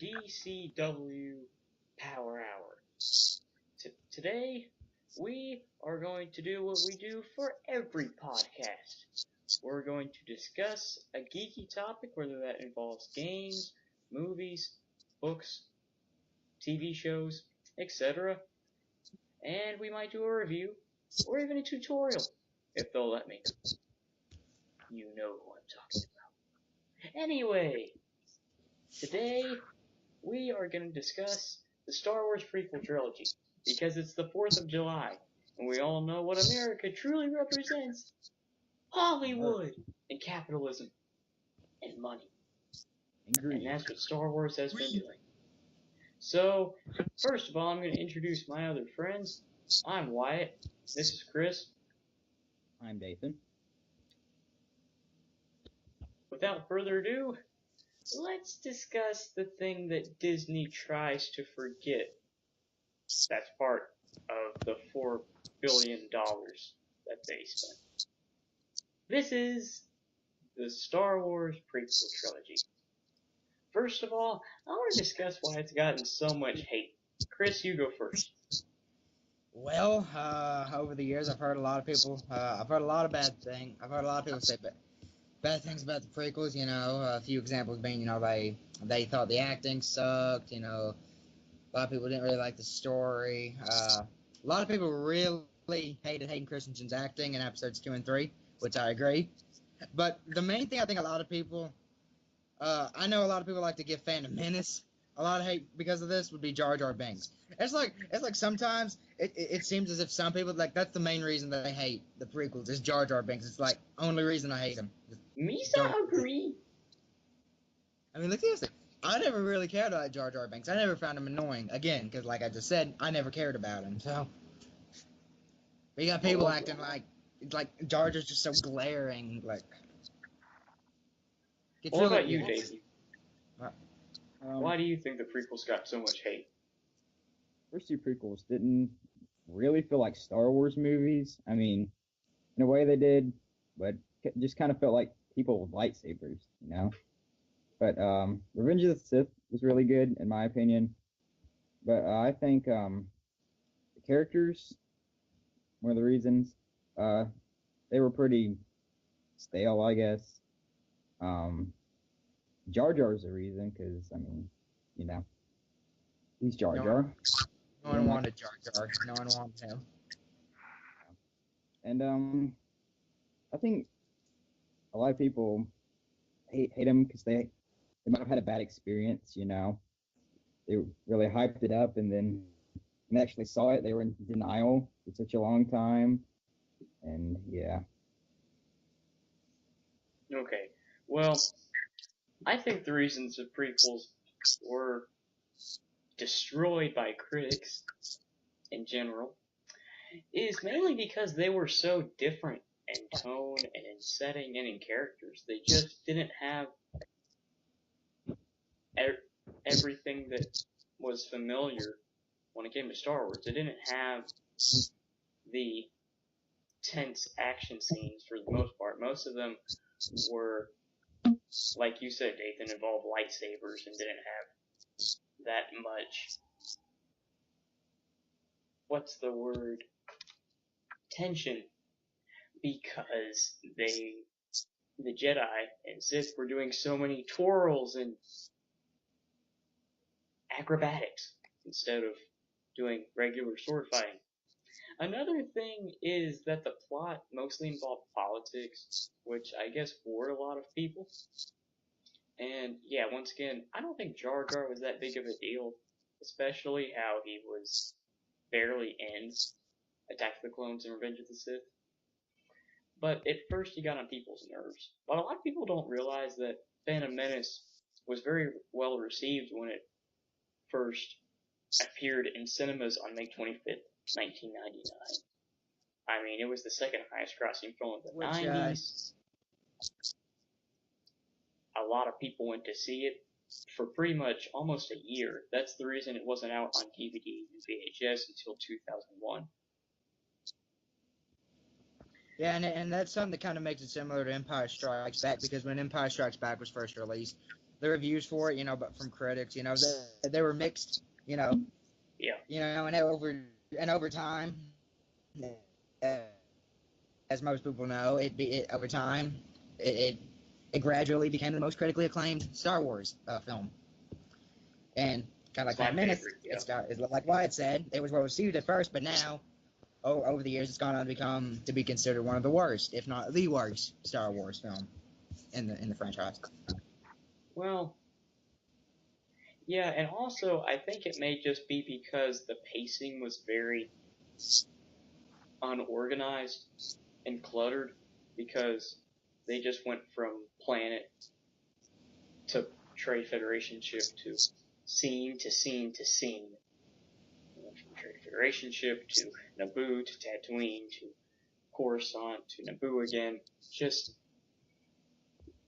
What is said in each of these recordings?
DCW Power Hour. Today, we are going to do what we do for every podcast. We're going to discuss a geeky topic, whether that involves games, movies, books, TV shows, etc. And we might do a review, or even a tutorial, if they'll let me. You know who I'm talking about. Anyway, today we are going to discuss the Star Wars prequel trilogy, because it's the 4th of July, and we all know what America truly represents: Hollywood, and capitalism, and money. And that's what Star Wars has been doing. So, first of all, I'm going to introduce my other friends. I'm Wyatt. This is Chris. I'm Dathan. Without further ado, let's discuss the thing that Disney tries to forget. That's part of the $4 billion that they spent. This is the Star Wars prequel trilogy. First of all, I want to discuss why it's gotten so much hate. Chris, you go first. Well, over the years, I've heard a lot of people. I've heard a lot of bad things. I've heard a lot of people say bad things about the prequels. A few examples being, they thought the acting sucked. A lot of people didn't really like the story. A lot of people really hated Hayden Christensen's acting in episodes 2 and 3, which I agree. But the main thing I think a lot of people, I know a lot of people like to give Phantom Menace a lot of hate because of this would be Jar Jar Binks. It's like sometimes it seems as if some people that's the main reason that they hate the prequels is Jar Jar Binks. It's like only reason I hate him. Misa agree. I mean, look seriously. I never really cared about Jar Jar Binks. I never found him annoying. Again, because like I just said, I never cared about him. So, but you got people acting like Jar Jar's just so glaring. Like, what about you, Dave? Why do you think the prequels got so much hate? First two prequels didn't really feel like Star Wars movies. I mean, in a way they did, but just kind of felt like people with lightsabers, But Revenge of the Sith was really good, in my opinion. But I think the characters, one of the reasons, they were pretty stale, I guess. Jar Jar's the reason, because, he's Jar Jar. No one wanted Jar Jar. No one wanted him. And I think a lot of people hate him because they might have had a bad experience, They really hyped it up, and then when they actually saw it, they were in denial for such a long time. And yeah. Okay, well, I think the reasons the prequels were destroyed by critics in general is mainly because they were so different in tone and in setting and in characters. They just didn't have everything that was familiar when it came to Star Wars. They didn't have the tense action scenes for the most part. Most of them were, like you said, Nathan, involved lightsabers and didn't have that much, what's the word, tension, because the Jedi and Sith were doing so many twirls and acrobatics instead of doing regular sword fighting. Another thing is that the plot mostly involved politics, which I guess bored a lot of people. And yeah, once again, I don't think Jar Jar was that big of a deal, especially how he was barely in Attack of the Clones and Revenge of the Sith. But at first he got on people's nerves. But a lot of people don't realize that Phantom Menace was very well received when it first appeared in cinemas on May 25th, 1999. I mean, it was the second highest grossing film of the 90s. A lot of people went to see it for pretty much almost a year. That's the reason it wasn't out on DVD and VHS until 2001. Yeah, and that's something that kind of makes it similar to Empire Strikes Back, because when Empire Strikes Back was first released, the reviews for it, but from critics, they were mixed, Yeah. and over time, uh, as most people know, over time, it it gradually became the most critically acclaimed Star Wars film. And kind of It's like my Phantom Menace, favorite. Yeah. it's like Wyatt said, it was well received at first, but now, over the years, it's gone on to be considered one of the worst, if not the worst, Star Wars film in the franchise. Well, yeah, and also I think it may just be because the pacing was very unorganized and cluttered because they just went from planet to Trade Federation ship to scene to scene to scene. From Trade Federation ship to Naboo to Tatooine to Coruscant to Naboo again. Just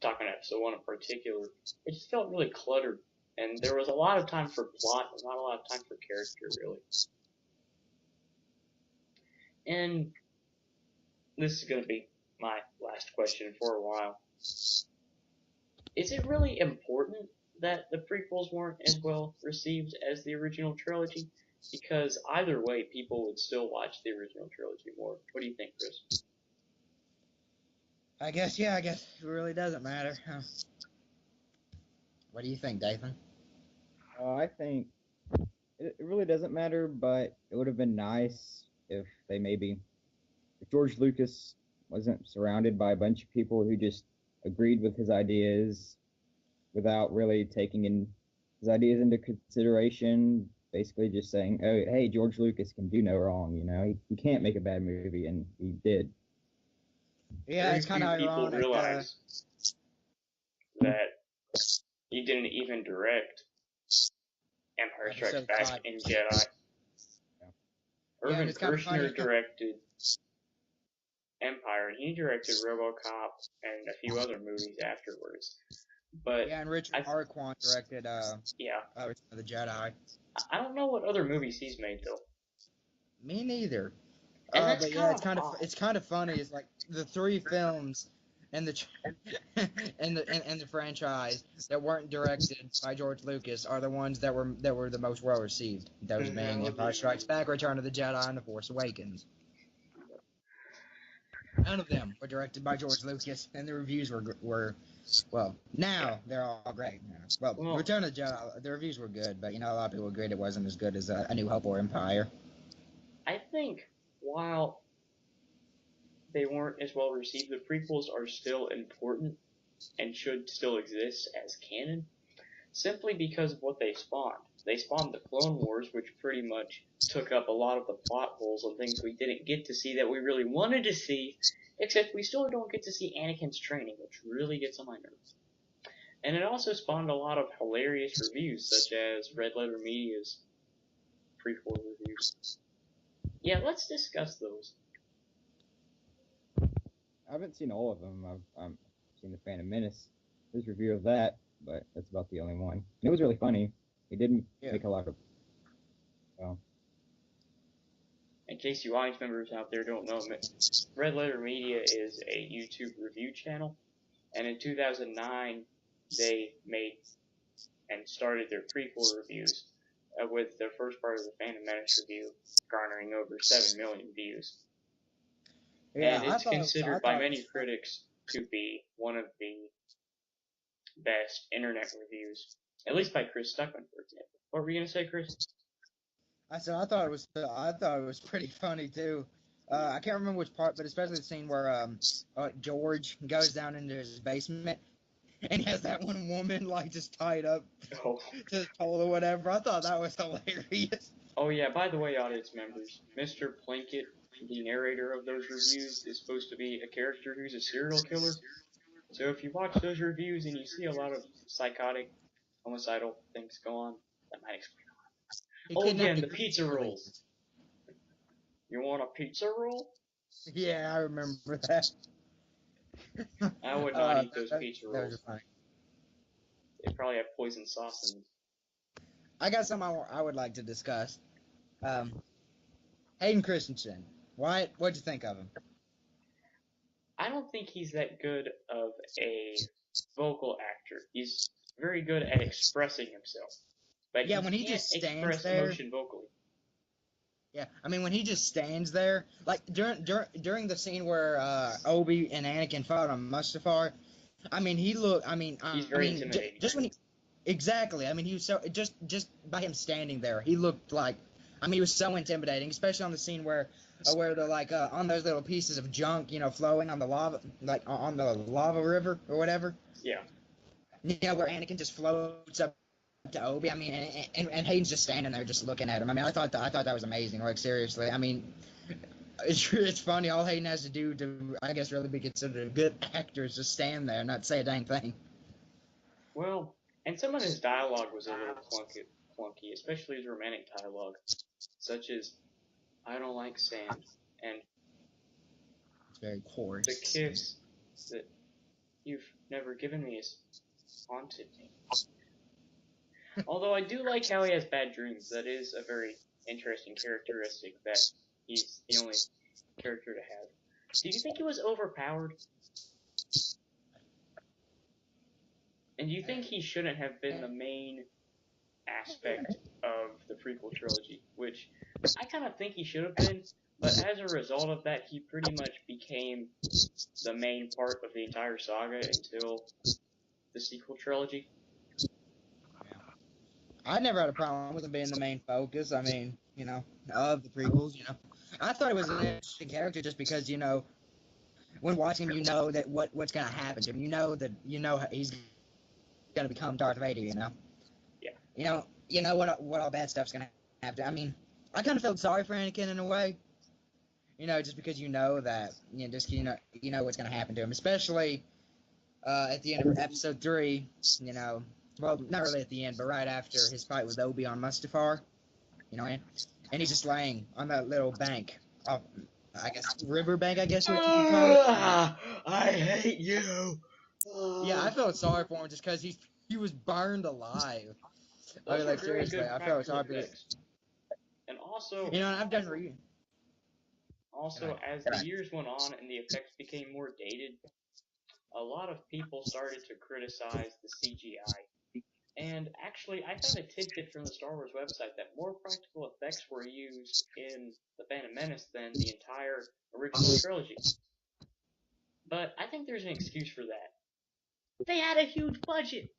talking episode 1 in particular, it just felt really cluttered. And there was a lot of time for plot, and not a lot of time for character, really. And this is going to be my last question for a while. Is it really important that the prequels weren't as well received as the original trilogy? Because either way, people would still watch the original trilogy more. What do you think, Chris? I guess it really doesn't matter. Huh? What do you think, Dathan? I think it really doesn't matter, but it would have been nice if if George Lucas wasn't surrounded by a bunch of people who just agreed with his ideas without really his ideas into consideration. Basically, just saying, "Oh, hey, George Lucas can do no wrong. He can't make a bad movie," and he did. Yeah, Very it's kind few of people ironic. realize that he didn't even direct Empire Strikes Episode Back 5. and Jedi. Yeah, and Irvin it's kind of funny. Kershner directed Empire, and he directed RoboCop and a few other movies afterwards. But Yeah, and Richard Marquand directed yeah, Return of the Jedi. I don't know what other movies he's made though. Me neither. And that's But yeah, kind of odd. it's kind of funny. It's like the three films in the in the franchise that weren't directed by George Lucas are the ones that were the most well received. Those being Empire Strikes Back, Return of the Jedi, and The Force Awakens. None of them were directed by George Lucas, and the reviews were well. Now they're all great. Well, Return of the Jedi, the reviews were good, but a lot of people agreed it wasn't as good as A New Hope or Empire. I think while they weren't as well received, the prequels are still important and should still exist as canon, simply because of what they spawned. They spawned the Clone Wars, which pretty much took up a lot of the plot holes and things we didn't get to see that we really wanted to see, except we still don't get to see Anakin's training, which really gets on my nerves. And it also spawned a lot of hilarious reviews, such as Red Letter Media's prequel reviews. Yeah, let's discuss those. I haven't seen all of them. I've seen the Phantom Menace, his review of that, but that's about the only one. It was really funny. He didn't make a lot of. Well, in case you audience members out there don't know, Red Letter Media is a YouTube review channel, and in 2009 they made and started their prequel reviews, with their first part of the Phantom Menace review garnering over 7 million views. Yeah, and it's considered by many critics to be one of the best internet reviews, at least by Chris Stuckman, for example. What were you gonna say, Chris? I thought it was pretty funny too. I can't remember which part, but especially the scene where George goes down into his basement and he has that one woman like just tied up to the pole or whatever. I thought that was hilarious. Oh yeah, by the way, audience members, Mr. Plinkett, the narrator of those reviews, is supposed to be a character who's a serial killer. So if you watch those reviews and you see a lot of psychotic, homicidal things go on, that might explain a lot. Oh yeah, and the pizza rolls. You want a pizza roll? Yeah, I remember that. I would not eat those pizza rolls. Those are funny. They probably have poison sauce in them. I got something I would like to discuss. Hayden Christensen. What'd you think of him? I don't think he's that good of a vocal actor. He's very good at expressing himself, but Yeah, he when he can't just stands express there. emotion vocally. Yeah, I mean when he just stands there, like during the scene where Obi and Anakin fought on Mustafar. I mean he looked. He's I very mean intimidating. just when he exactly. I mean he was so just by him standing there, he looked like. I mean he was so intimidating, especially on the scene where they're like on those little pieces of junk, flowing on the lava, like on the lava river or whatever. Yeah. Yeah, where Anakin just floats up to Obi. I mean, and Hayden's just standing there, just looking at him. I mean, I thought that was amazing. Like seriously, I mean, it's funny. All Hayden has to do to, I guess, really be considered a good actor is just stand there and not say a dang thing. Well, and some of his dialogue was a little clunky, especially his romantic dialogue, such as "I don't like sand" and It's very "the coarse. kiss that you've never given me has haunted me." Although I do like how he has bad dreams. That is a very interesting characteristic that he's the only character to have. Do you think he was overpowered? And do you think he shouldn't have been the main aspect of the prequel trilogy? Which I kind of think he should have been, but as a result of that, he pretty much became the main part of the entire saga until the sequel trilogy. I never had a problem with him being the main focus. I mean, of the prequels. I thought it was an interesting character just because when watching him, you know that what's gonna happen to him. You know he's gonna become Darth Vader. Yeah. You know what all bad stuff's gonna happen. I mean, I kind of felt sorry for Anakin in a way. Just because that you know what's gonna happen to him, especially at the end of Episode 3. Well, not really at the end, but right after his fight with Obi on Mustafar. And he's just laying on that little bank, off, I guess riverbank, I guess what you could call it. I hate you. Yeah, I felt sorry for him just because he was burned alive. I Those mean, were like very seriously, good I felt practical sorry for effects. And also, and I've done reading. as the years went on and the effects became more dated, a lot of people started to criticize the CGI. And actually, I found a tidbit from the Star Wars website that more practical effects were used in The Phantom Menace than the entire original trilogy. But I think there's an excuse for that. They had a huge budget!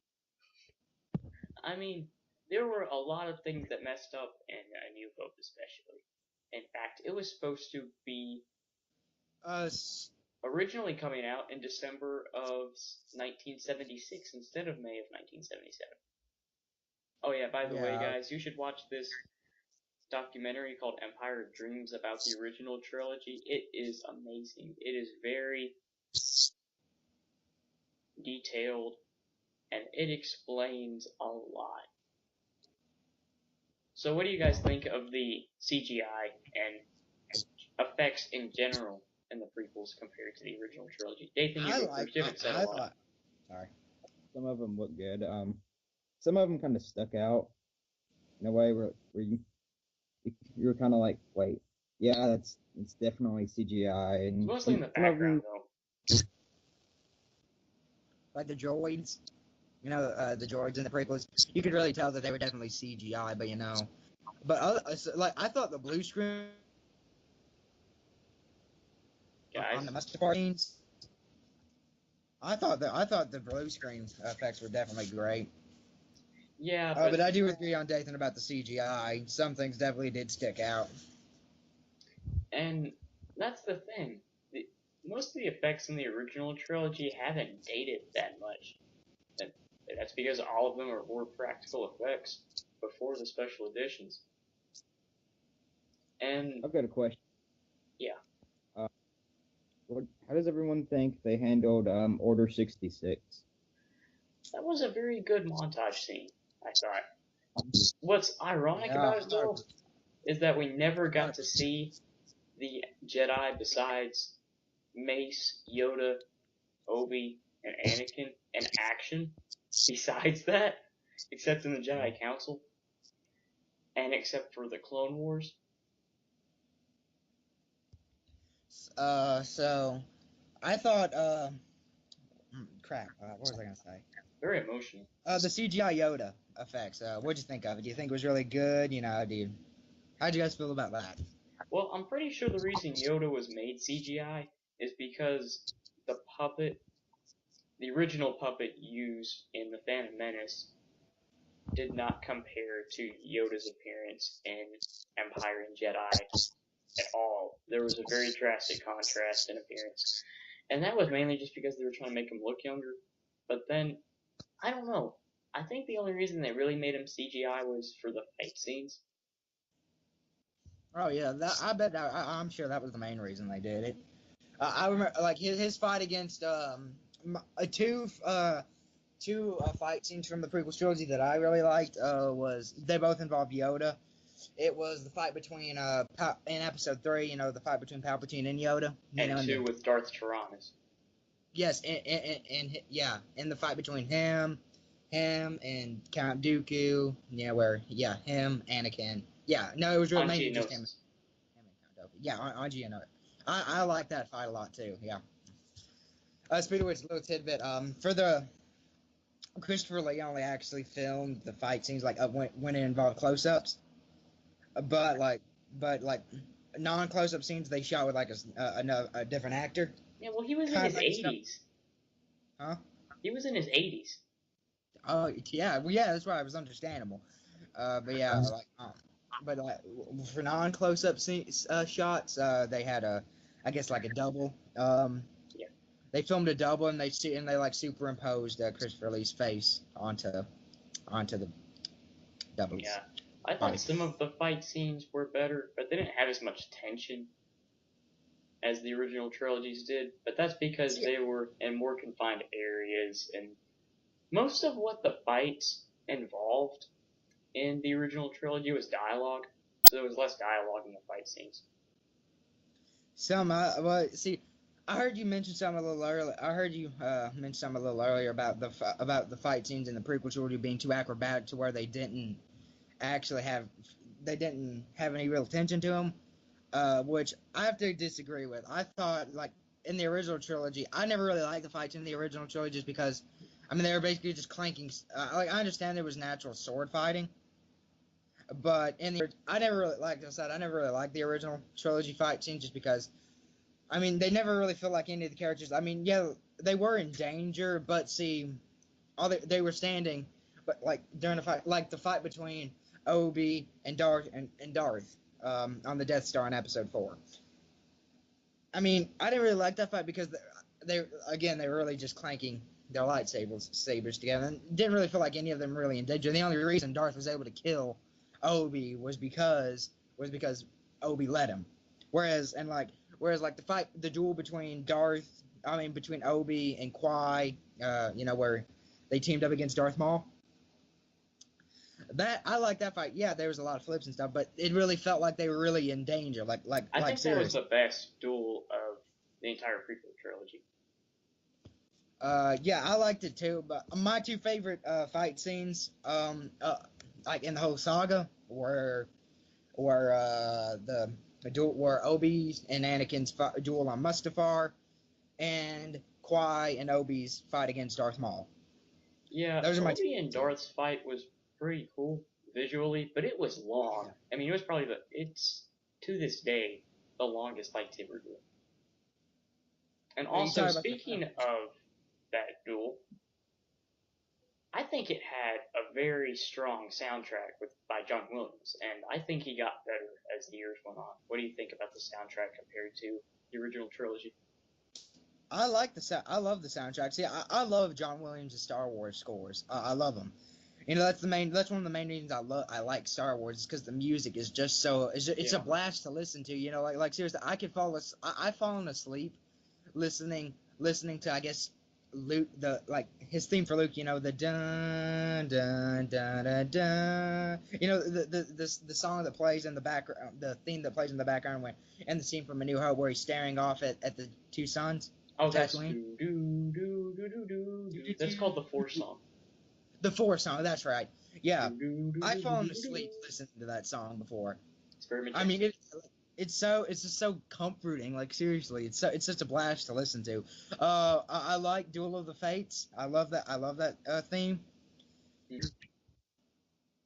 I mean, there were a lot of things that messed up in A New Hope, especially. In fact, it was supposed to be Uh, originally coming out in December of 1976 instead of May of 1977. Oh yeah, by the way, yeah, guys, you should watch this documentary called Empire of Dreams about the original trilogy. It is amazing. It is very detailed and it explains a lot. So what do you guys think of the CGI and effects in general in the prequels compared to the original trilogy? Nathan, you go first. You haven't said a I lot. thought. Sorry. Some of them look good. Some of them kind of stuck out in a way where you were kind of like, wait, yeah, it's definitely CGI, It's and mostly in the some of background, them, though. Like the droids, the droids in the prequels, you could really tell that they were definitely CGI, but like I thought the blue screen on Guys. the Mustafar scenes, I thought the blue screen effects were definitely great. Yeah, But I do agree on Dathan about the CGI. Some things definitely did stick out. and that's the thing. Most of the effects in the original trilogy haven't dated that much. And that's because all of them were practical effects before the special editions. And I've got a question. yeah, Uh, how does everyone think they handled Order 66? that was a very good montage scene, I thought. What's ironic Yeah, about it, though, is that we never got to see the Jedi besides Mace, Yoda, Obi, and Anakin in action. Besides that, except in the Jedi Council, and except for the Clone Wars. So I thought, crap. What was I gonna say? very emotional. The CGI Yoda effects. What'd you think of it? Do you think it was really good? How'd you guys feel about that? Well, I'm pretty sure the reason Yoda was made CGI is because the puppet, the original puppet used in The Phantom Menace, did not compare to Yoda's appearance in Empire and Jedi at all. There was a very drastic contrast in appearance. And that was mainly just because they were trying to make him look younger. But then, I don't know. I think the only reason they really made him CGI was for the fight scenes. Oh yeah, I bet I'm sure that was the main reason they did it. I remember like his fight against two fight scenes from the prequel trilogy that I really liked was they both involved Yoda. It was the fight between in episode 3, the fight between Palpatine and Yoda, And two with Darth Tyrannus. Yes, in the fight between him and Count Dooku, him, Anakin. Yeah, no, it was really mainly just him and Count Dooku. Yeah, on Geonosis. I like that fight a lot too. Yeah. Speaking of which, little tidbit. For the Christopher Lee only actually filmed the fight scenes like when it involved close-ups, but like non-close-up scenes they shot with like a different actor. Yeah, well, he was in his 80s. Huh? He was in his 80s. Oh yeah, well yeah, that's right. It was understandable. But yeah, for non-close-up shots, they had I guess like a double. Yeah. They filmed a double and they like superimposed Christopher Lee's face onto the double. Yeah. I thought some of the fight scenes were better, but they didn't have as much tension as the original trilogies did. But that's because they were in more confined areas, and most of what the fights involved in the original trilogy was dialogue, so there was less dialogue in the fight scenes. I heard you mention something a little earlier. I heard you mention something a little earlier about the fight scenes in the prequel trilogy being too acrobatic to where they didn't have any real tension to them, which I have to disagree with. I thought like in the original trilogy, I never really liked the fights in the original trilogy just because, I mean, they were basically just clanking. Like I understand there was natural sword fighting, but I never really, like I said, I never really liked the original trilogy fight scenes just because, I mean, they never really felt like any of the characters. I mean, yeah, they were in danger, but see, they were standing, but like during the fight, like the fight between Obi and Darth on the Death Star in Episode 4. I mean, I didn't really like that fight because they were really just clanking their sabers together, and didn't really feel like any of them were really in danger. The only reason Darth was able to kill Obi was because Obi let him. Whereas the duel between Obi and Qui, where they teamed up against Darth Maul. That I like that fight. Yeah, there was a lot of flips and stuff, but it really felt like they were really in danger. I think that was the best duel of the entire prequel trilogy. Yeah, I liked it too. But my two favorite fight scenes, like in the whole saga, were the duel where Obi and Anakin's duel on Mustafar, and Qui and Obi's fight against Darth Maul. Yeah, Obi and Darth's fight was pretty cool visually, but it was long. Yeah. I mean, it was probably it's to this day the longest lightsaber duel. And also, speaking of that duel, I think it had a very strong soundtrack by John Williams, and I think he got better as the years went on. What do you think about the soundtrack compared to the original trilogy? I love the soundtrack. See, I love John Williams' Star Wars scores. I love them. That's one of the main reasons I like Star Wars, is because the music is just it's a blast to listen to. Like seriously, I've fallen asleep listening to, I guess, Luke, his theme for Luke, the dun dun dun dun dun, the song that plays in the background, the theme that plays in the background and the scene from A New Hope where he's staring off at the two suns. Oh, that's that's called the Force song. The Force song, that's right. Yeah, I've fallen asleep listening to that song before. It's very majestic. I mean, it's just so comforting. Like seriously, it's such a blast to listen to. I like Duel of the Fates. I love that theme.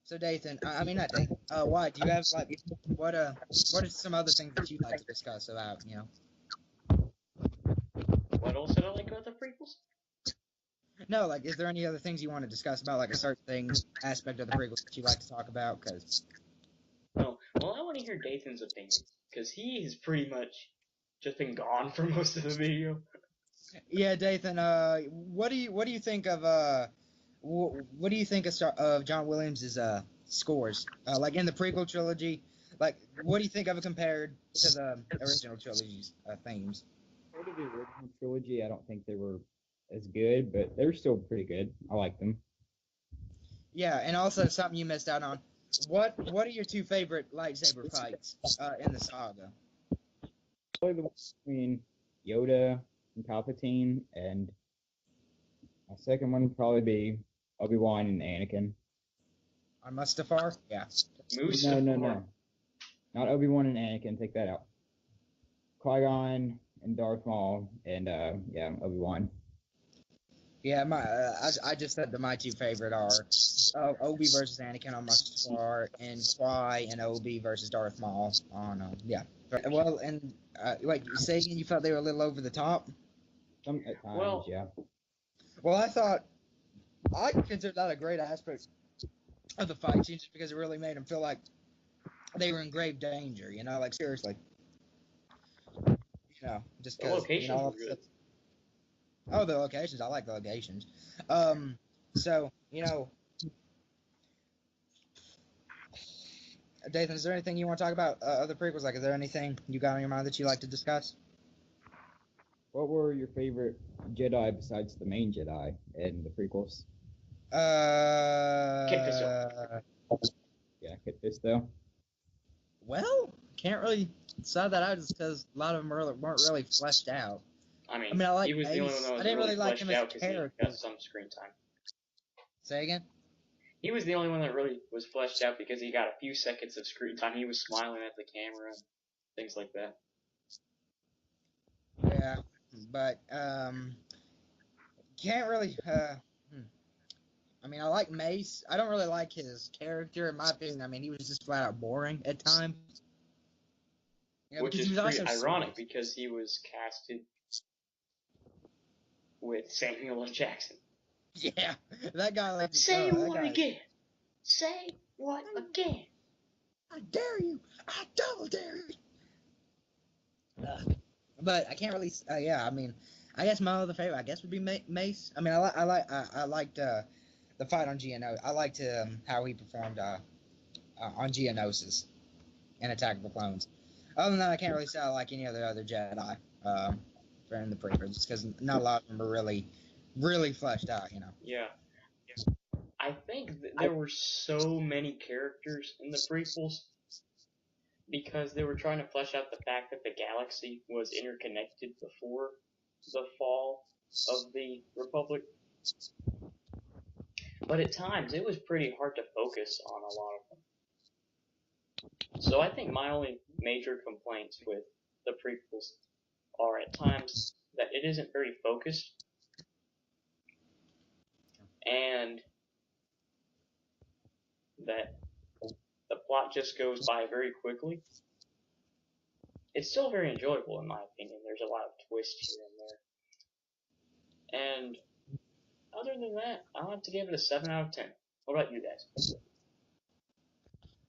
So Dathan, I mean not Dathan. Why do you have like what are some other things that you'd like to discuss about What else did I like about the prequels? No, like, is there any other things you want to discuss about, like, a certain thing, aspect of the prequels that you'd like to talk about? Because, No. Well, I want to hear Dathan's opinion because he has pretty much just been gone for most of the video. yeah, Dathan, what do you think of, what do you think of John Williams' scores? Like, in the prequel trilogy, like, what do you think of it compared to the original trilogy's themes? Compared to the original trilogy, I don't think they were as good, but they're still pretty good. I like them. Yeah, and also something you missed out on. What are your two favorite lightsaber fights in the saga? Probably the one between Yoda and Palpatine, and my second one would probably be Obi-Wan and Anakin. On Mustafar? Yeah. Mustafar. No. Not Obi-Wan and Anakin, take that out. Qui-Gon and Darth Maul, and yeah, Obi-Wan. Yeah, I just said that my two favorite are Obi versus Anakin on Mustafar, and Qui and Obi versus Darth Maul on yeah. Well, and like saying you felt they were a little over the top. Some at times, Well, yeah. Well, I consider that a great aspect of the fight scene just because it really made them feel like they were in grave danger. You know, like seriously. You know, just the because locations were good. oh, the locations. I like the locations. So Dathan, is there anything you want to talk about other prequels? Like, is there anything you got on your mind that you like to discuss? What were your favorite Jedi besides the main Jedi in the prequels? Kit Fisto. Yeah, Kit Fisto. Well, can't really decide that out just because a lot of them weren't really fleshed out. I mean, I mean, I like he was the only one Mace. that I was didn't really really like him fleshed as out a because he character. got some screen time. Say again? He was the only one that really was fleshed out because he got a few seconds of screen time. He was smiling at the camera and things like that. Yeah, but can't really. I mean, I like Mace. I don't really like his character, in my opinion. I mean, he was just flat out boring at times. Which Because is he was pretty also ironic sweet. because he was casted with Samuel L. Jackson. Yeah, that guy like Say that what guy. again? Say what again? I dare you! I double dare you! But I can't really. Yeah, I mean, I guess my other favorite, I guess, would be Mace. I mean, I liked the fight on Geonosis. I liked how he performed on Geonosis in Attack of the Clones. Other than that, I can't really say I like any other Jedi in the prequels, just because not a lot of them are really fleshed out. Yeah. I think there were so many characters in the prequels because they were trying to flesh out the fact that the galaxy was interconnected before the fall of the Republic. But at times, it was pretty hard to focus on a lot of them. So I think my only major complaints with the prequels are at times that it isn't very focused and that the plot just goes by very quickly. It's still very enjoyable in my opinion. There's a lot of twists here and there. And other than that, I'll have to give it a 7 out of 10. What about you guys?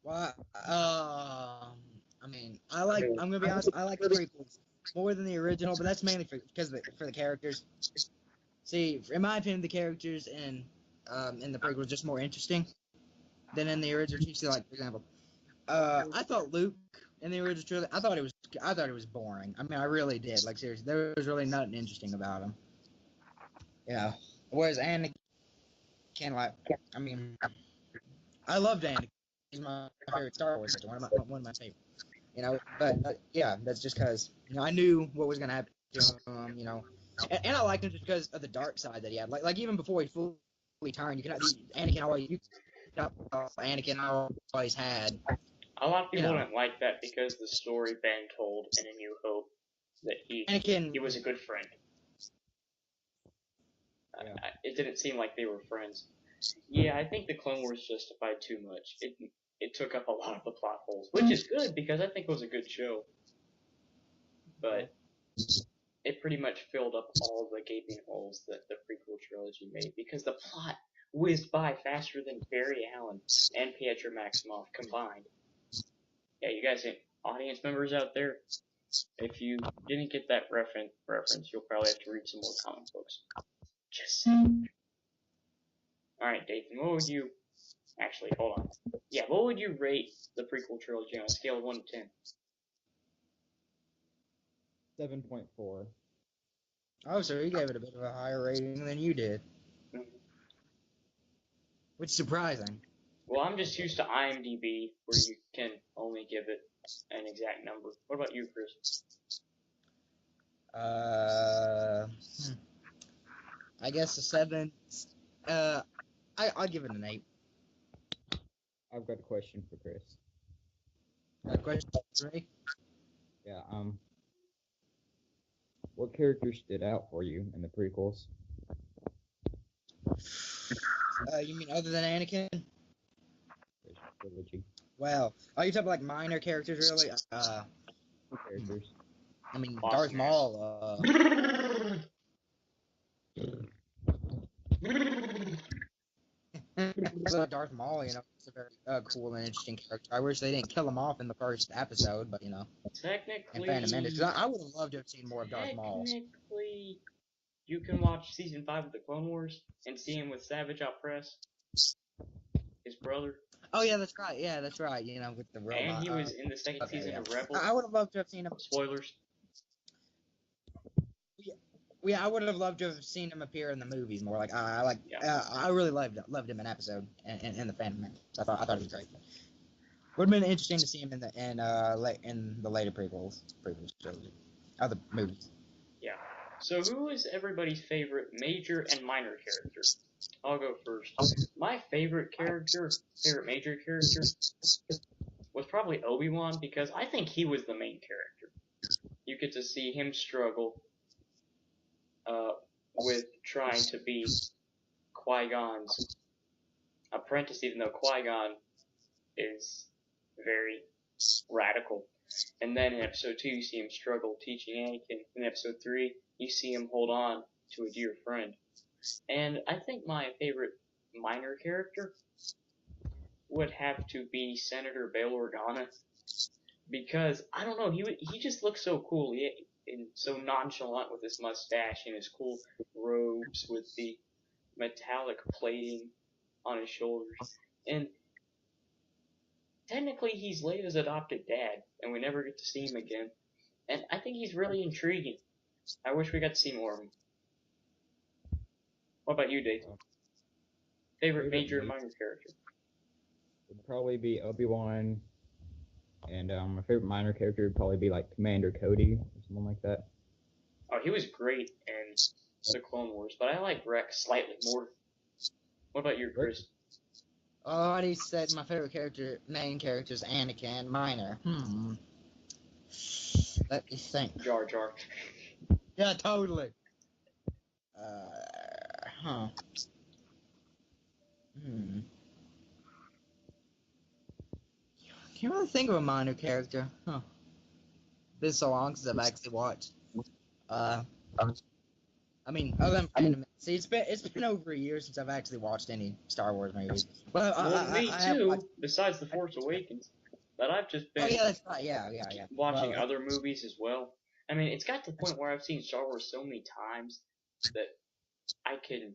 Well, I mean, I'm gonna be honest. I like the prequels more than the original, but that's mainly for the characters. See, in my opinion, the characters in the prequels are just more interesting than in the original. You see, like for example, I thought Luke in the original trilogy, I thought it was boring. I mean, I really did. Like seriously, there was really nothing interesting about him. You know, whereas Anakin, like, I mean, I loved Anakin. He's my favorite Star Wars character, one of my favorites. But yeah, that's just because I knew what was gonna happen to him. And I liked him just because of the dark side that he had. Like even before he fully turned, Anakin always had. A lot of You people know, didn't like that because the story Ben told in A New Hope that Anakin. he was a good friend. Yeah. It didn't seem like they were friends. Yeah, I think the Clone Wars justified too much. It took up a lot of the plot holes, which is good because I think it was a good show. But it pretty much filled up all the gaping holes that the prequel trilogy made because the plot whizzed by faster than Barry Allen and Pietro Maximoff combined. Yeah, you guys, audience members out there, if you didn't get that reference, you'll probably have to read some more comic books. Just saying. Alright, Dathan, what would you... Actually, hold on. Yeah, what would you rate the prequel trilogy on a scale of 1 to 10? 7.4. Oh, so he gave it a bit of a higher rating than you did, Mhm. which is surprising. Well, I'm just used to IMDb, where you can only give it an exact number. What about you, Chris? I guess a 7. I'll give it an 8. I've got a question for Chris. Question 3. Yeah. What character stood out for you in the prequels? You mean other than Anakin? Trilogy. Well, are you talking like minor characters, really? Characters. I mean, Boss Darth man. Maul. Darth Maul, you know, is a very cool and interesting character. I wish they didn't kill him off in the first episode, but you know, in Phantom Menace. 'Cause I would have loved to have seen more of Darth Maul. Technically, you can watch season 5 of the Clone Wars and see him with Savage Opress, his brother. Oh yeah, that's right. Yeah, that's right. You know, with the robot. And he was in the second Okay, season yeah. of Rebels. I would have loved to have seen him. Spoilers. Yeah, I would have loved to have seen him appear in the movies more. Like Yeah. I really loved him in episode in the Phantom Menace. I thought he was great. Would have been interesting to see him in the later prequels trilogy, other movies. Yeah. So who is everybody's favorite major and minor character? I'll go first. My favorite major character, was probably Obi-Wan because I think he was the main character. You get to see him struggle with trying to be Qui-Gon's apprentice, even though Qui-Gon is very radical. And then in episode 2, you see him struggle teaching Anakin. In episode 3, you see him hold on to a dear friend. And I think my favorite minor character would have to be Senator Bail Organa. Because, I don't know, he just looks so cool. And so nonchalant with his mustache and his cool robes with the metallic plating on his shoulders. And technically he's Leia's adopted dad, and we never get to see him again. And I think he's really intriguing. I wish we got to see more of him. What about you, Dave? Favorite major and minor character? Would probably be Obi-Wan, and my favorite minor character would probably be like Commander Cody or something like that. Oh, he was great in the Clone Wars, but I like Rex slightly more. What about you, Chris? Oh, I already said my favorite main character is Anakin. Minor. Let me think. Jar Jar. Yeah, totally. Can't really think of a minor character. Been so long since I've actually watched. I mean, other than Phantom. See, it's been over a year since I've actually watched any Star Wars movies. Well, me too. Besides The Force Awakens, but I've just been. Oh yeah, that's right. Yeah. Watching other movies as well. I mean, it's got to the point where I've seen Star Wars so many times that I can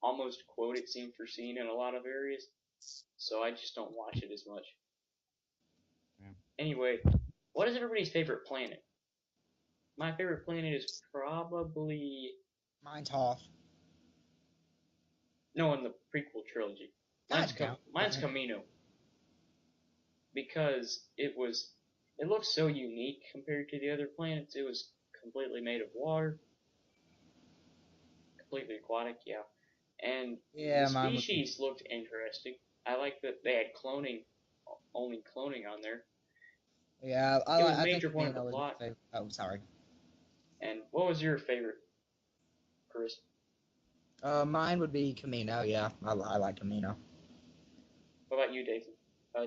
almost quote it scene for scene in a lot of areas. So I just don't watch it as much. Yeah. Anyway, what is everybody's favorite planet? My favorite planet is probably... Mine's Hoth. No, in the prequel trilogy. Mine's Camino. Because it looked so unique compared to the other planets. It was completely made of water. Completely aquatic, yeah. And the species looked interesting. I like that they had cloning only cloning on there. Yeah, It was a I think major point of the Camino was my plot. favorite. Oh, sorry. And what was your favorite, Chris? Mine would be Camino. Yeah, I like Camino. What about you, Dathan?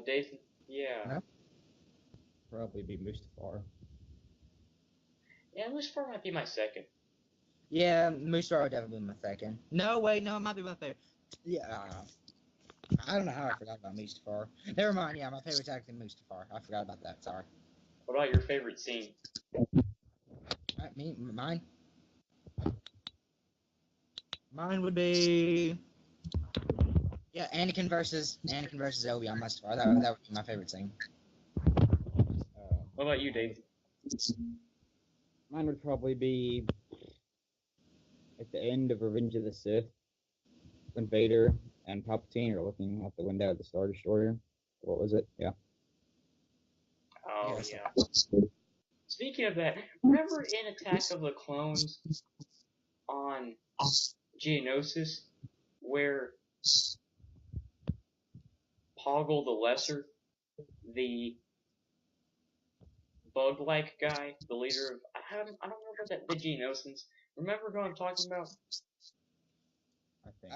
Dathan? Yeah. No? Probably be Mustafar. Yeah, Lucifer might be my second. Yeah, Mustafar would definitely be my second. No, wait, no, it might be my favorite. Yeah, I don't know how I forgot about Mustafar. Never mind. Yeah, my favorite's actually Mustafar. I forgot about that. Sorry. What about your favorite scene? Mine. Mine would be Anakin versus Obi-Wan Mustafar. That would be my favorite scene. What about you, Dathan? Mine would probably be at the end of Revenge of the Sith when Vader and Palpatine are looking out the window of the Star Destroyer. What was it? Yeah. Oh, Yes. yeah. Speaking of that, remember in Attack of the Clones on Geonosis where Poggle the Lesser, the bug-like guy, the leader of I don't remember that the Geonosians. Remember who I'm talking about? I think.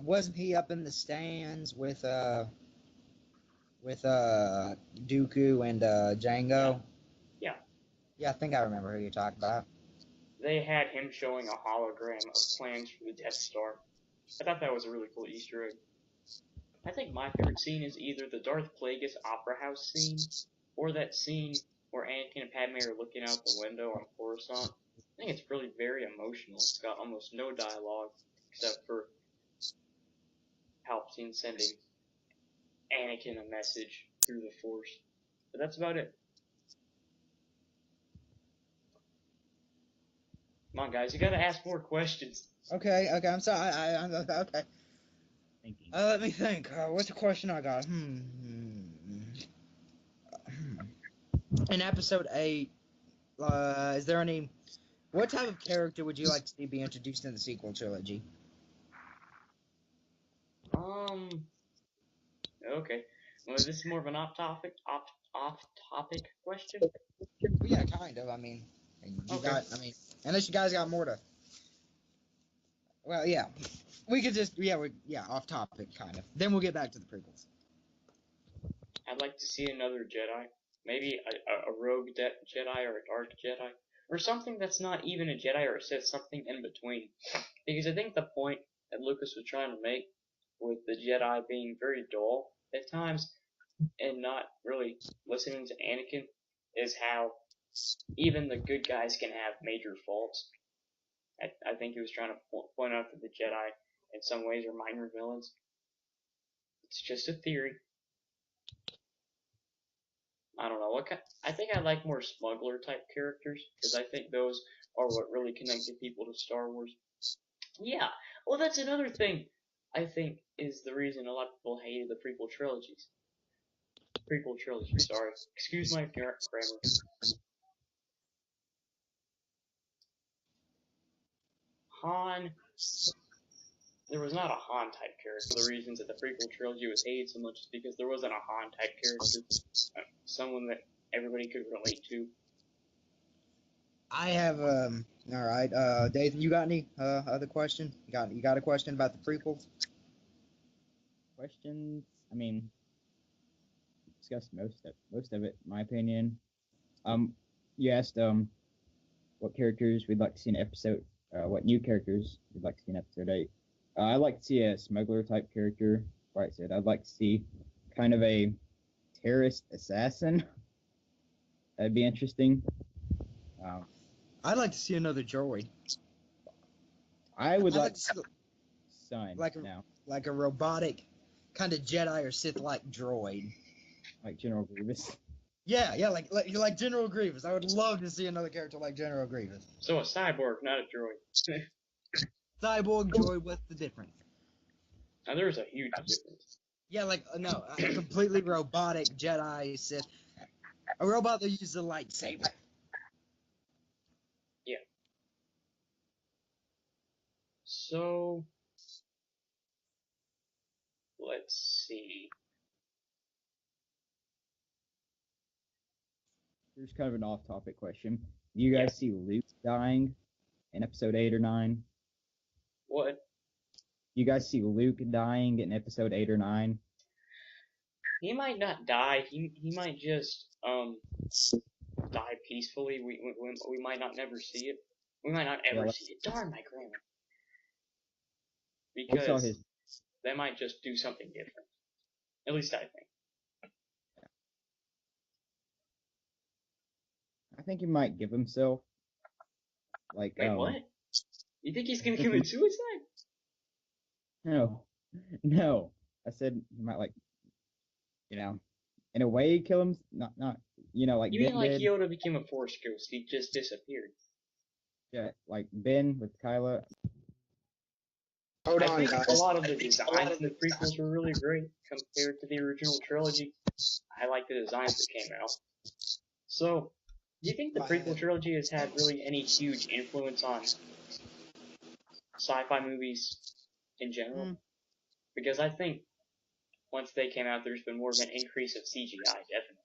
Wasn't he up in the stands with Dooku and Django? Yeah. Yeah, I think I remember who you're talking about. They had him showing a hologram of plans for the Death Star. I thought that was a really cool Easter egg. I think my favorite scene is either the Darth Plagueis Opera House scene, or that scene where Anakin and Padme are looking out the window on Coruscant. I think it's really very emotional. It's got almost no dialogue, except for Palpatine sending Anakin a message through the Force. But that's about it. Come on, guys, you gotta ask more questions. Okay, I'm sorry. I'm okay. Thinking. Let me think. What's the question I got? In episode 8, is there any? What type of character would you like to see be introduced in the sequel trilogy? Okay. Well, this is more of an off-topic question. Yeah, kind of. I mean, Okay. unless you guys got more to. Well, yeah, we could just off topic kind of. Then we'll get back to the prequels. I'd like to see another Jedi. Maybe a rogue Jedi or a dark Jedi. Or something that's not even a Jedi or a Sith, something in between. Because I think the point that Lucas was trying to make with the Jedi being very dull at times and not really listening to Anakin is how even the good guys can have major faults. I think he was trying to point out that the Jedi in some ways are minor villains. It's just a theory. I don't know I think I like more smuggler type characters because I think those are what really connected people to Star Wars. Yeah, well, that's another thing I think is the reason a lot of people hated the prequel trilogies. Sorry. Excuse my grammar. Han, there was not a Han type character. The reasons that the prequel trilogy was hated so much is because there wasn't a Han type character, someone that everybody could relate to. I have All right, Dathan, you got any other question? You got a question about the prequels? Questions? I mean, discussed most of it, in my opinion. You asked what characters we'd like to see in episode, what new characters we'd like to see in episode 8. I'd like to see a smuggler type character. Like I said, I'd like to see kind of a terrorist assassin. That'd be interesting. I'd like to see another droid. I would I'd like to see Son like now, like a robotic kind of Jedi or Sith like droid. like General Grievous. Yeah, like General Grievous. I would love to see another character like General Grievous. So a cyborg, not a droid. Cyborg droid, what's the difference? Now there's a huge difference. Yeah, like no, a completely robotic Jedi Sith, a robot that uses a lightsaber. Yeah. So let's see. Here's kind of an off-topic question. Do you guys see Luke dying in episode 8 or 9? What? You guys see Luke dying in episode 8 or 9? He might not die. He might just die peacefully. We might not never see it. We might not Yeah, ever like, see it. Darn my grammar. we saw Because his. they might just do something different. At least I think. I think he might give himself. Like, Wait, what? You think he's gonna think commit suicide? no, no. I said he might, like, in a way kill him. Not, like You Ben mean like did. Yoda became a Force ghost? He just disappeared. Yeah, like Ben with Kyla. Hold I on, think guys. a lot of the designs in the prequels were really great compared to the original trilogy. I like the designs that came out. So, do you think the prequel trilogy has had really any huge influence on sci-fi movies in general? Mm. Because I think once they came out, there's been more of an increase of CGI, definitely.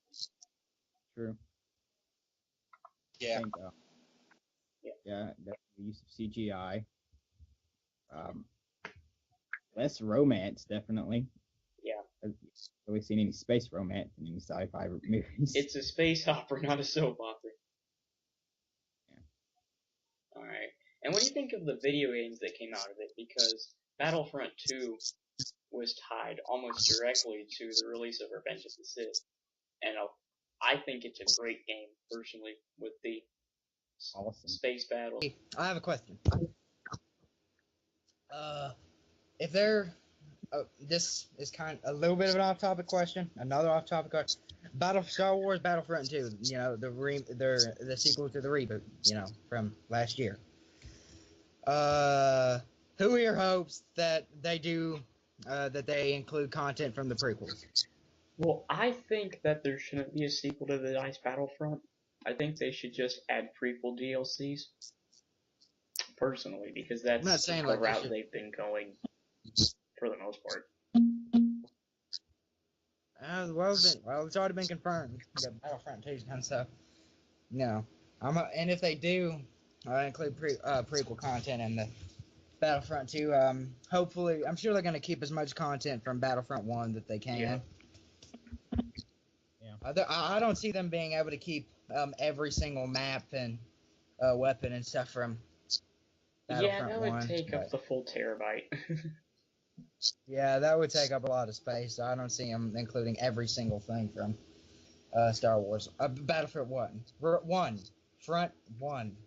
True. Yeah. I think, yeah, the use of CGI. Less romance, definitely. Yeah. I've really seen any space romance in any sci-fi movies. It's a space opera, not a soap opera. Yeah. Alright. And what do you think of the video games that came out of it? Because Battlefront 2 was tied almost directly to the release of Revenge of the Sith. And I think it's a great game, personally, with the Awesome. space battles. I have a question. If they're this is kind of a little bit of an off-topic question. Another off-topic question. Star Wars Battlefront 2. You know, the sequel to the reboot. You know, from last year. Who are your hopes that they do that they include content from the prequels? Well, I think that there shouldn't be a sequel to the Dice Battlefront. I think they should just add prequel DLCs. Personally, because I'm not that's saying the like they route should. they've been going for the most part. Well, it's already been confirmed that Battlefront 2 is done, so no. And if they do include prequel content in the Battlefront 2, hopefully, I'm sure they're going to keep as much content from Battlefront 1 that they can. Yeah. I don't see them being able to keep every single map and weapon and stuff from Battlefront that would 1. take up the full terabyte. Yeah, that would take up a lot of space. So I don't see them including every single thing from Star Wars. Battlefront 1. Front 1.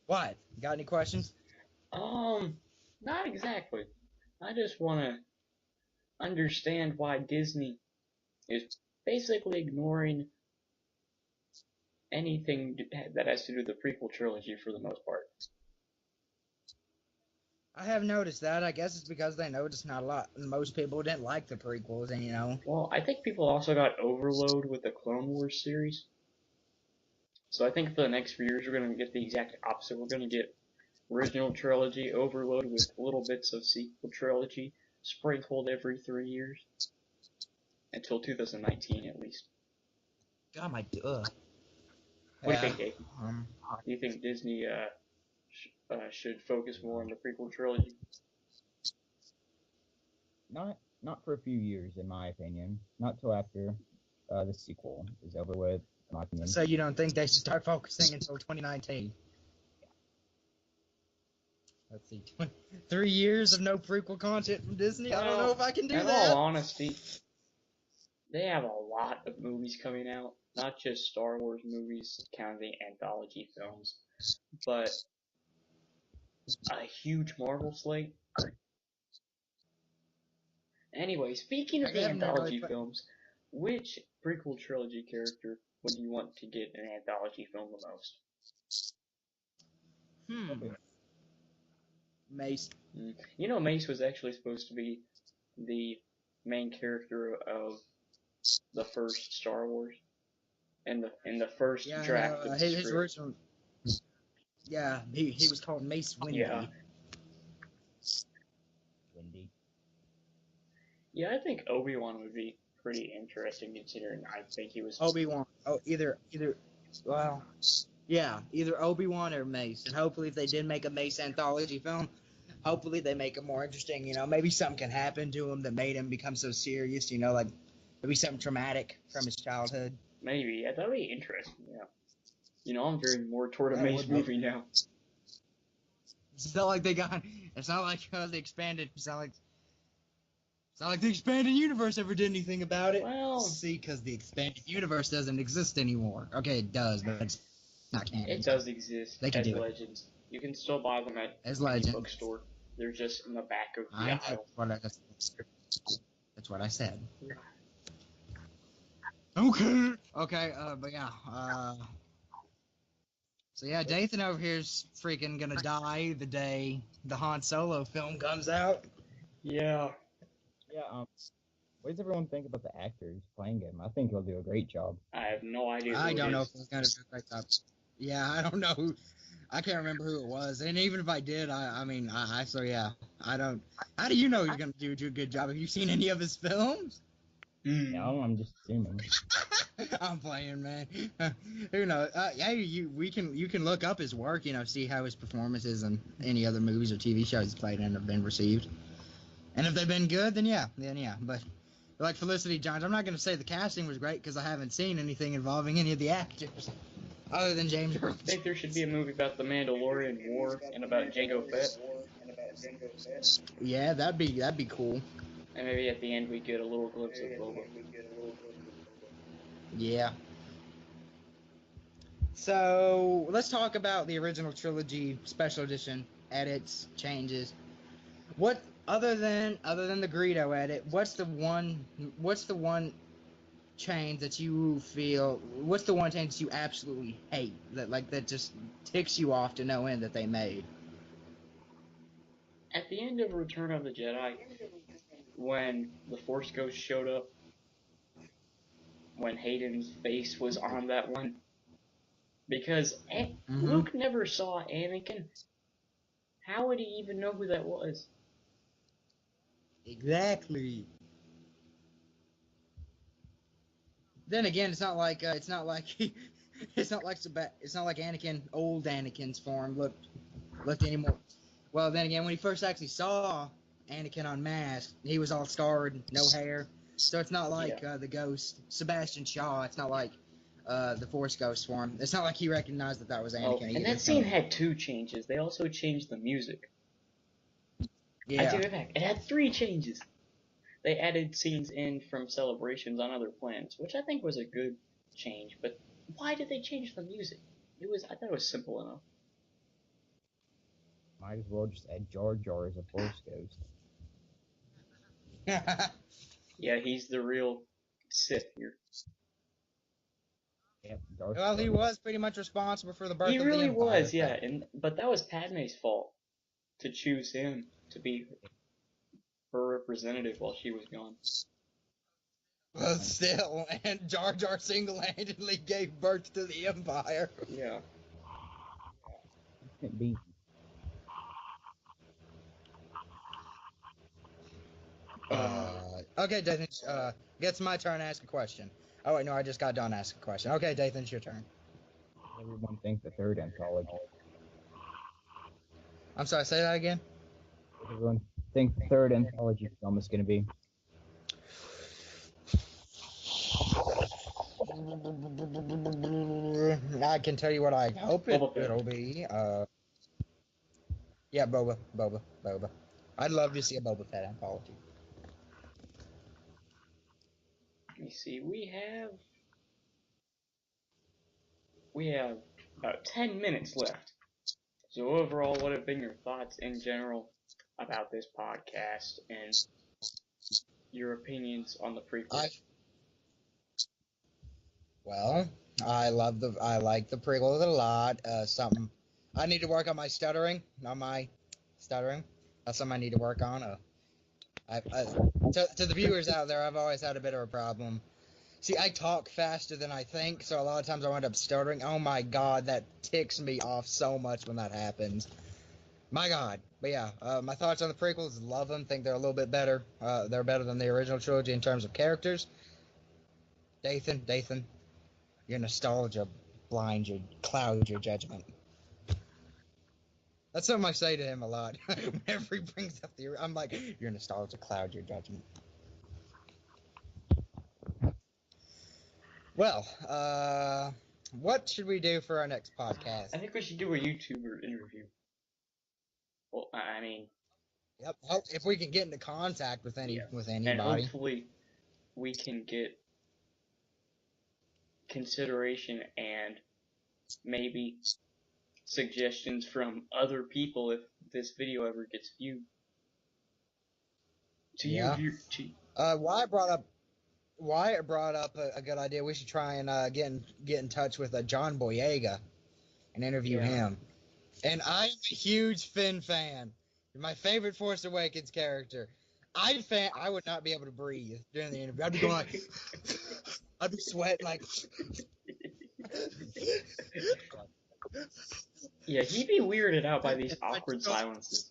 What? Got any questions? Not exactly. I just want to understand why Disney is basically ignoring anything that has to do with the prequel trilogy for the most part. I have noticed that. I guess it's because they noticed most people didn't like the prequels, and you know. Well, I think people also got overload with the Clone Wars series. So I think for the next few years we're going to get the exact opposite. We're going to get original trilogy overload with little bits of sequel trilogy sprinkled every 3 years. Until 2019 at least. God, my What do you think, Dave? Do you think Disney should focus more on the prequel trilogy? Not for a few years, in my opinion. Not till after the sequel is over with, in my opinion. So you don't think they should start focusing until 2019? Let's see, 3 years of no prequel content from Disney? I don't know if I can do that. In all honesty, they have a lot of movies coming out. Not just Star Wars movies, counting the anthology films, but a huge Marvel slate. Anyway, speaking of the anthology films, which prequel trilogy character would you want to get an anthology film the most? Mace. You know, Mace was actually supposed to be the main character of the first Star Wars, in the first draft of the his script. original. Yeah, he was called Mace Windy. Yeah. Windy. Yeah, I think Obi-Wan would be pretty interesting considering I think he was. Obi-Wan. Oh, well, yeah, either Obi-Wan or Mace. And hopefully, if they did make a Mace anthology film, hopefully they make it more interesting. You know, maybe something can happen to him that made him become so serious. You know, like maybe something traumatic from his childhood. Maybe. Yeah, that'd be interesting, yeah. You know, I'm veering more toward a That Mace would be. movie now. It's not like they got. It's not like they expanded. It's not like the expanded universe ever did anything about it. Well, See, because the expanded universe doesn't exist anymore. Okay, it does, but it's not canon. it does exist They can as do it. legends. You can still buy them at As any legends. bookstore. They're just in the back of the I know aisle. that's what I said. Okay. Okay. But yeah. So yeah, Dathan over here's freaking gonna die the day the Han Solo film comes out. Yeah. Yeah. What does everyone think about the actor who's playing him? I think he'll do a great job. I have no idea who I don't it know is. if he's gonna do a great job. Yeah, I don't know who. I can't remember who it was, and even if I did, so yeah, I don't. How do you know he's gonna do a good job? Have you seen any of his films? No, I'm just assuming. I'm playing, man. Who knows? Yeah, you can look up his work, you know, see how his performances in any other movies or TV shows he's played in have been received, and if they've been good, then yeah. But like Felicity Jones, I'm not gonna say the casting was great because I haven't seen anything involving any of the actors other than James Earl. I think there should be a movie about the Mandalorian War and about Jango Fett. Yeah, that'd be cool. And maybe at the end we get a little glimpse of Boba. Yeah. So let's talk about the original trilogy special edition edits, changes. What other than the Greedo edit? What's the one change that you feel? What's the one change that you absolutely hate that just ticks you off to no end that they made? At the end of Return of the Jedi, when the Force Ghost showed up, when Hayden's face was on that one, because Luke never saw Anakin. How would he even know who that was? Exactly. Then again, it's not like it's not like Anakin, old Anakin's form looked anymore. Well, then again, when he first actually saw Anakin unmasked, he was all scarred, no hair. So it's not like the ghost, Sebastian Shaw. It's not like the Force Ghost form. It's not like he recognized that was Anakin. Oh, and that scene had two changes. They also changed the music. Yeah. I take it back. It had three changes. They added scenes in from celebrations on other planets, which I think was a good change. But why did they change the music? I thought it was simple enough. Might as well just add Jar Jar as a Force Ghost. Yeah, he's the real Sith here. Yep, well, he was pretty much responsible for the birth of the Empire. He really was, yeah. But that was Padme's fault to choose him to be her representative while she was gone. Well, still, and Jar Jar single-handedly gave birth to the Empire. Yeah. Can't be. Okay, Dathan, gets my turn to ask a question. Oh, wait, no, I just got done asking a question. Okay, Dathan, it's your turn. Everyone thinks the third anthology. I'm sorry, say that again? Everyone thinks the third anthology film is going to be. I can tell you what I hope it'll be. Yeah, Boba. I'd love to see a Boba Fett anthology. Let me see. We have about 10 minutes left. So overall, what have been your thoughts in general about this podcast and your opinions on the prequels? Well, I like the prequels a lot. Something I need to work on my stuttering. That's something I need to work on. To the viewers out there, I've always had a bit of a problem. See, I talk faster than I think, so a lot of times I wind up stuttering. Oh my god, that ticks me off so much when that happens. My god. But yeah, my thoughts on the prequels, love them, think they're a little bit better. They're better than the original trilogy in terms of characters. Dathan, your nostalgia clouds your judgment. That's something I say to him a lot. Whenever he brings up I'm like, your nostalgia clouds your judgment. Well, what should we do for our next podcast? I think we should do a YouTuber interview. Well, I mean, Yep. Well, if we can get into contact with yeah. with And anybody. hopefully we can get consideration and maybe suggestions from other people if this video ever gets viewed. Wyatt brought up a good idea. We should try and get in touch with John Boyega and interview him. And I'm a huge Finn fan. My favorite Force Awakens character. I would not be able to breathe during the interview. I'd be going like, I'd be sweating like. Yeah, he'd be weirded out by these awkward silences.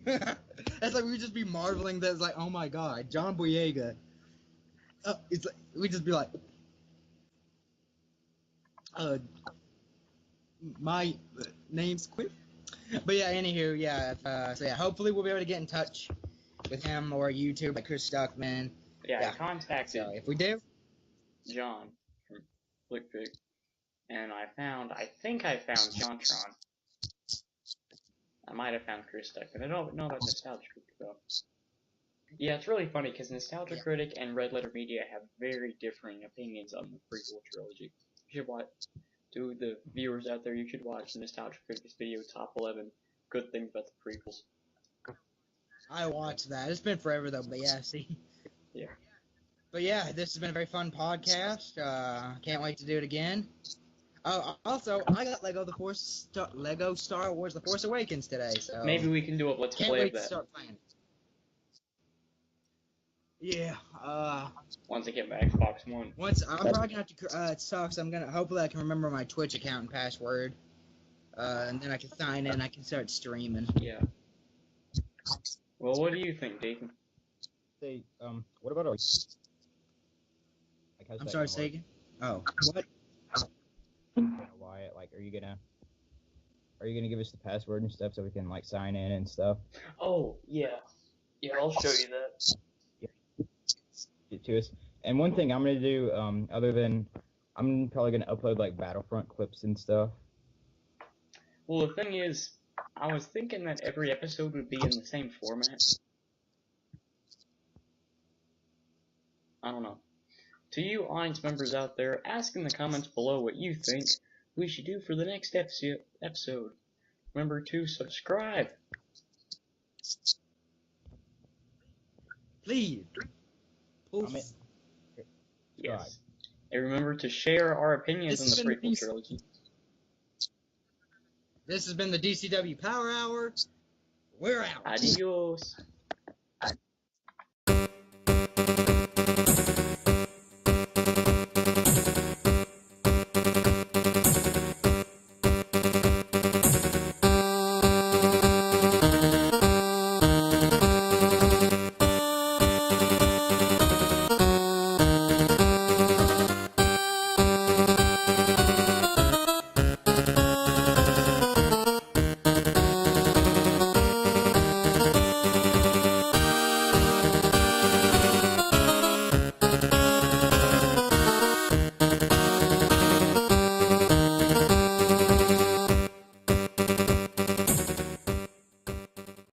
That's like we'd just be marveling that it's like, oh my god, John Boyega. It's like we'd just be like, my name's Quinn. But yeah, anywho, yeah. So yeah, hopefully we'll be able to get in touch with him or YouTube like Chris Stuckman. Yeah, I contacted So if we do, John from FlickPick, and I think I found JonTron. I might have found Chris Stuckman. I don't know about Nostalgia Critic though. Yeah, it's really funny because Nostalgia Critic and Red Letter Media have very differing opinions on the prequel trilogy. You should watch. To the viewers out there, you should watch the Nostalgia Critic's video, Top 11 Good Things About the Prequels. I watched that. It's been forever though, but yeah, see. Yeah. But yeah, this has been a very fun podcast. Can't wait to do it again. Oh, also, I got Lego Star Wars: The Force Awakens today, so maybe we can do a let's play of that. To start playing. Yeah. Once I get my Xbox One. I'm probably gonna have to. It sucks. Hopefully I can remember my Twitch account and password, and then I can sign in. I can start streaming. Yeah. Well, what do you think, Dathan? Say, what about our? I'm sorry, Sagan. Oh, what? Wyatt, like, are you gonna give us the password and stuff so we can like sign in and stuff? Oh yeah, I'll show you that. Get to us. And one thing I'm gonna do, other than I'm probably gonna upload like Battlefront clips and stuff. Well, the thing is, I was thinking that every episode would be in the same format. I don't know. To you audience members out there, ask in the comments below what you think we should do for the next episode. Remember to subscribe. Please. Yes. And remember to share our opinions on the prequel trilogy. This has been the DCW Power Hour. We're out. Adios.